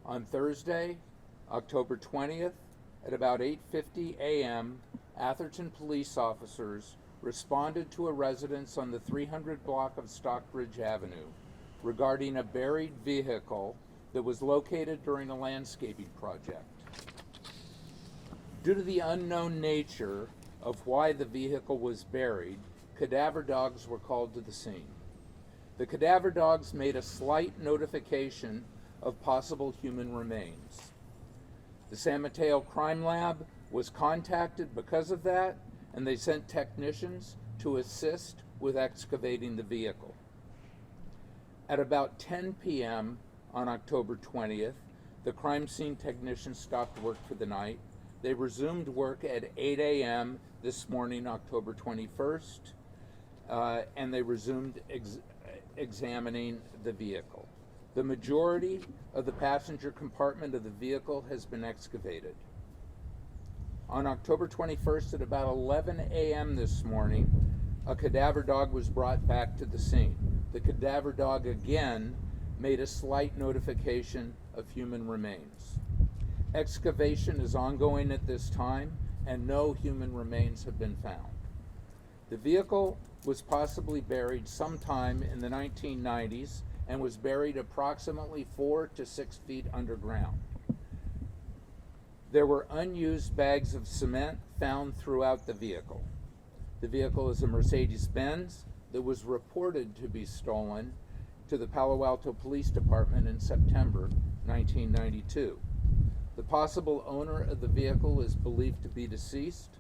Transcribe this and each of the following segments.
On Thursday, October 20th, at about 8:50 a.m., Atherton police officers responded to a residence on the 300 block of Stockbridge Avenue regarding a buried vehicle that was located during a landscaping project. Due to the unknown nature of why the vehicle was buried, cadaver dogs were called to the scene. The cadaver dogs made a slight notification of possible human remains. The San Mateo Crime Lab was contacted because of that, and they sent technicians to assist with excavating the vehicle. At about 10 p.m. on October 20th, the crime scene technicians stopped work for the night. They resumed work at 8 a.m. this morning, October 21st, and they resumed examining the vehicle. The majority of the passenger compartment of the vehicle has been excavated. On October 21st at about 11 a.m. this morning, a cadaver dog was brought back to the scene. The cadaver dog again made a slight notification of human remains. Excavation is ongoing at this time, and no human remains have been found. The vehicle was possibly buried sometime in the 1990s and was buried approximately 4 to 6 feet underground. There were unused bags of cement found throughout the vehicle. The vehicle is a Mercedes-Benz that was reported to be stolen to the Palo Alto Police Department in September 1992. The possible owner of the vehicle is believed to be deceased.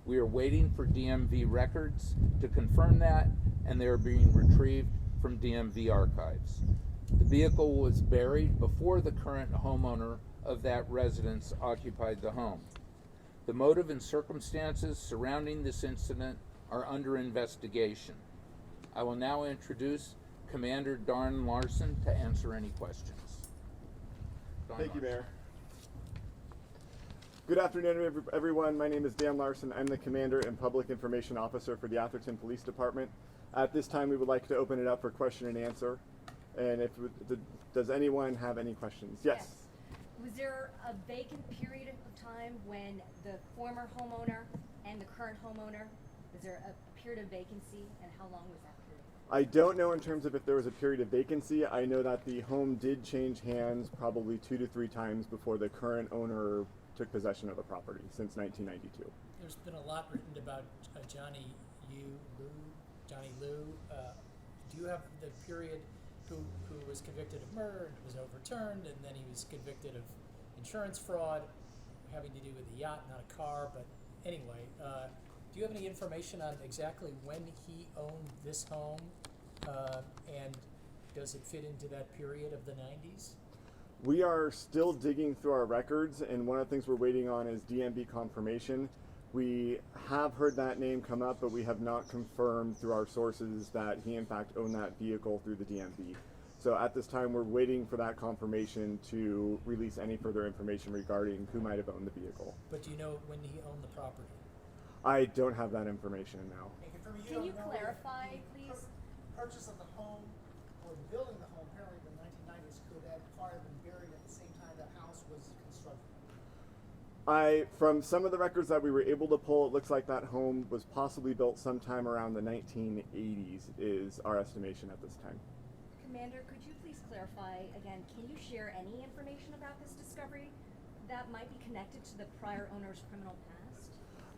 We are waiting for DMV records to confirm that, and they are being retrieved from DMV archives. The vehicle was buried before the current homeowner of that residence occupied the home. The motive and circumstances surrounding this incident are under investigation. I will now introduce Commander Darn Larson to answer any questions. Thank you, Mayor. Good afternoon, everyone. My name is Dan Larson. I'm the Commander and Public Information Officer for the Atherton Police Department. At this time, we would like to open it up for question and answer. And does anyone have any questions? Yes. Was there a vacant period of time when the former homeowner and the current homeowner, was there a period of vacancy, and how long was that period? I don't know in terms of if there was a period of vacancy. I know that the home did change hands probably 2 to 3 times before the current owner took possession of the property since 1992. There's been a lot written about Johnny Liu. Do you have the period who was convicted of murder and was overturned, and then he was convicted of insurance fraud having to do with a yacht, not a car, but anyway, do you have any information on exactly when he owned this home, and does it fit into that period of the 90s? We are still digging through our records, and one of the things we're waiting on is DMV confirmation. We have heard that name come up, but we have not confirmed through our sources that he in fact owned that vehicle through the DMV. So at this time, we're waiting for that confirmation to release any further information regarding who might have owned the vehicle. But do you know when he owned the property? I don't have that information now. Can you clarify, please? Purchase of the home or the building of the home apparently in the 1990s could have part of been buried at the same time the house was constructed. From some of the records that we were able to pull, it looks like that home was possibly built sometime around the 1980s is our estimation at this time. Commander, could you please clarify again, can you share any information about this discovery that might be connected to the prior owner's criminal past?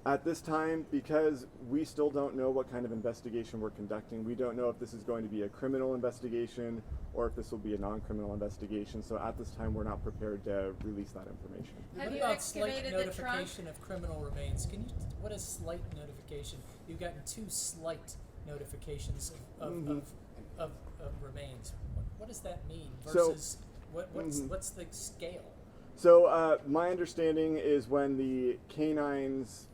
At this time, because we still don't know what kind of investigation we're conducting, we don't know if this is going to be a criminal investigation or if this will be a non-criminal investigation. So at this time, we're not prepared to release that information. What Have you about slight excavated the trunk? notification of criminal remains? What is slight notification? You've gotten 2 slight notifications of remains. What does that mean versus what's the scale? So my understanding is when the canines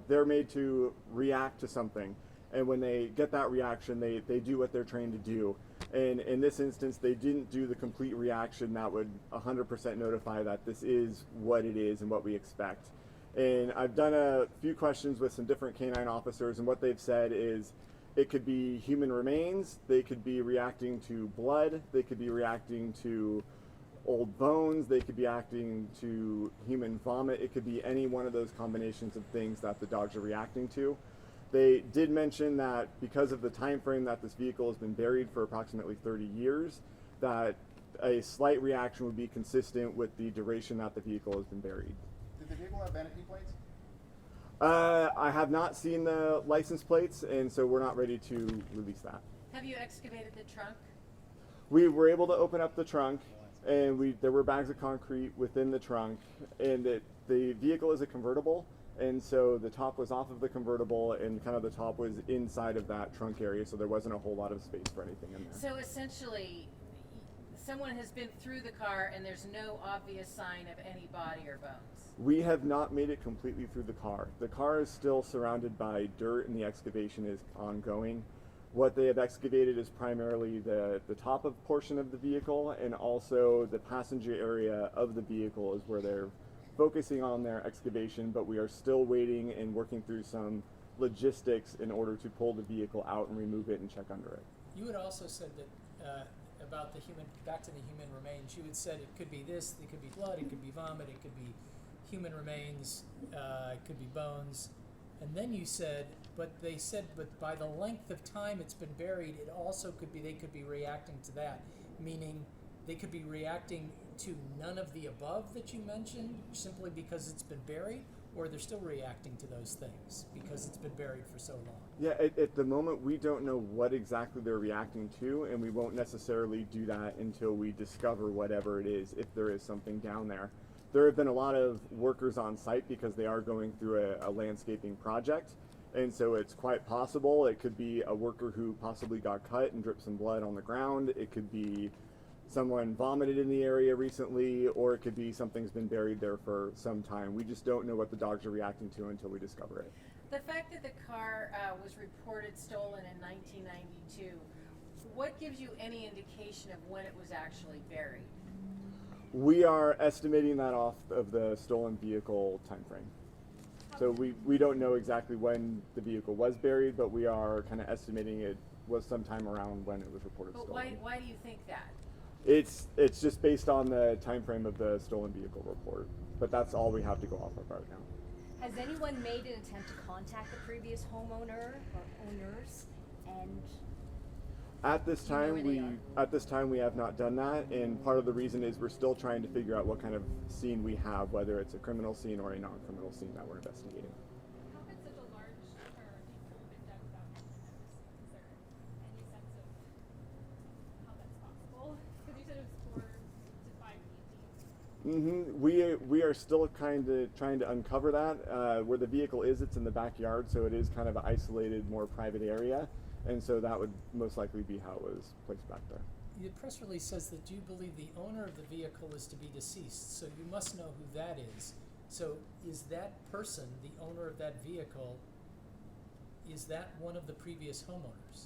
they're made to react to something, and when they get that reaction, they do what they're trained to do. And in this instance, they didn't do the complete reaction that would 100% notify that this is what it is and what we expect. And I've done a few questions with some different canine officers, and what they've said is it could be human remains, they could be reacting to blood, they could be reacting to old bones, they could be acting to human vomit. It could be any one of those combinations of things that the dogs are reacting to. They did mention that because of the time frame that this vehicle has been buried for approximately 30 years, that a slight reaction would be consistent with the duration that the vehicle has been buried. Did the vehicle have vanity plates? I have not seen the license plates, and so we're not ready to release that. Have you excavated the trunk? We were able to open up the trunk, and there were bags of concrete within the trunk, and the vehicle is a convertible, and so the top was off of the convertible, and kind of the top was inside of that trunk area, so there wasn't a whole lot of space for anything in there. So essentially, someone has been through the car and there's no obvious sign of any body or bones. We have not made it completely through the car. The car is still surrounded by dirt, and the excavation is ongoing. What they have excavated is primarily the top of portion of the vehicle, and also the passenger area of the vehicle is where they're focusing on their excavation, but we are still waiting and working through some logistics in order to pull the vehicle out and remove it and check under it. You had also said that about the human, back to the human remains, you had said it could be this, it could be blood, it could be vomit, it could be human remains, it could be bones. And then you said, but by the length of time it's been buried, it also could be, they could be reacting to that, meaning they could be reacting to none of the above that you mentioned simply because it's been buried, or they're still reacting to those things because it's been buried for so long. Yeah, at the moment we don't know what exactly they're reacting to, and we won't necessarily do that until we discover whatever it is, if there is something down there. There have been a lot of workers on site because they are going through a landscaping project, and so it's quite possible it could be a worker who possibly got cut and dripped some blood on the ground. It could be someone vomited in the area recently, or it could be something's been buried there for some time. We just don't know what the dogs are reacting to until we discover it. The fact that the car was reported stolen in 1992, what gives you any indication of when it was actually buried? We are estimating that off of the stolen vehicle time frame. So we don't know exactly when the vehicle was buried, but we are kind of estimating it was sometime around when it was reported But stolen. why do you think that? It's just based on the time frame of the stolen vehicle report, but that's all we have to go off of right now. Has anyone made an attempt to contact the previous homeowner or owners? And At this Do you know time, where they we have not done that, and part of the reason is we're still trying to figure out what kind of scene we have, whether it's a criminal scene or a non-criminal scene that we're investigating. How could such a large or deep been dug without anyone ever seeing? Is there any sense of how that's possible? Because you said it was 4 to 5 feet deep. We are still kind of trying to uncover that. Where the vehicle is, it's in the backyard, so it is kind of an isolated, more private area, and so that would most likely be how it was placed back there. The press release says that you believe the owner of the vehicle is to be deceased, so you must know who that is. So is that person, the owner of that vehicle, is that one of the previous homeowners?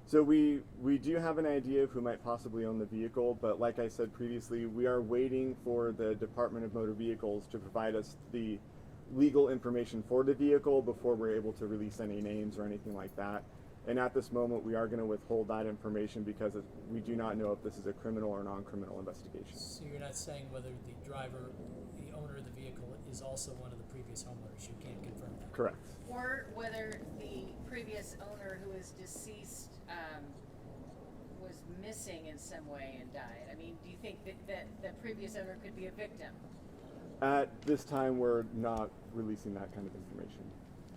So we do have an idea of who might possibly own the vehicle, but like I said previously, we are waiting for the Department of Motor Vehicles to provide us the legal information for the vehicle before we're able to release any names or anything like that. And at this moment, we are going to withhold that information because we do not know if this is a criminal or non-criminal investigation. So you're not saying whether the driver, the owner of the vehicle, is also one of the previous homeowners. You can't confirm that. Correct. Or whether the previous owner who is deceased was missing in some way and died. I mean, do you think that the previous owner could be a victim? At this time, we're not releasing that kind of information.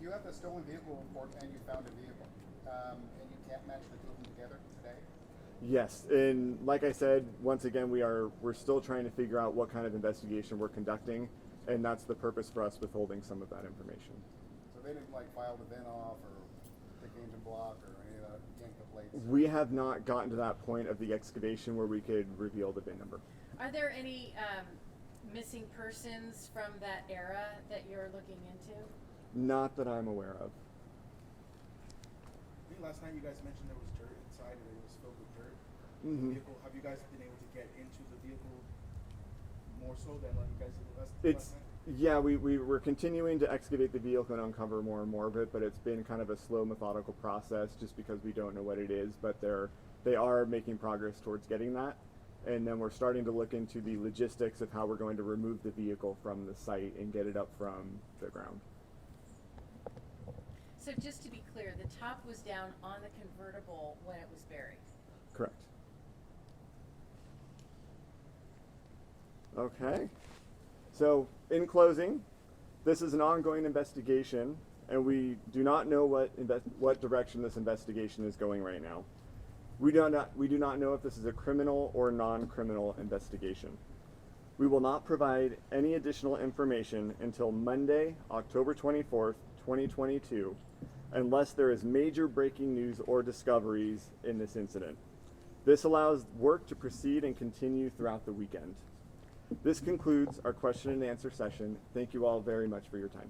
You have the stolen vehicle report and you found a vehicle, and you can't match the two of them together today? Yes, and like I said, once again, we're still trying to figure out what kind of investigation we're conducting, and that's the purpose for us withholding some of that information. So they didn't like file the VIN off or take the engine block or any of that, yank the plates? We have not gotten to that point of the excavation where we could reveal the VIN number. Are there any missing persons from that era that you're looking into? Not that I'm aware of. I think last night you guys mentioned there was dirt inside and it was filled with dirt. Mhm. The vehicle, have you guys been able to get into the vehicle more so than like you guys did last It's night? yeah, we're continuing to excavate the vehicle and uncover more and more of it, but it's been kind of a slow, methodical process just because we don't know what it is. But they are making progress towards getting that, and then we're starting to look into the logistics of how we're going to remove the vehicle from the site and get it up from the ground. So just to be clear, the top was down on the convertible when it was buried. Correct. Okay. So, in closing, this is an ongoing investigation, and we do not know what direction this investigation is going right now. We do not know if this is a criminal or non-criminal investigation. We will not provide any additional information until Monday, October 24th, 2022, unless there is major breaking news or discoveries in this incident. This allows work to proceed and continue throughout the weekend. This concludes our question and answer session. Thank you all very much for your time.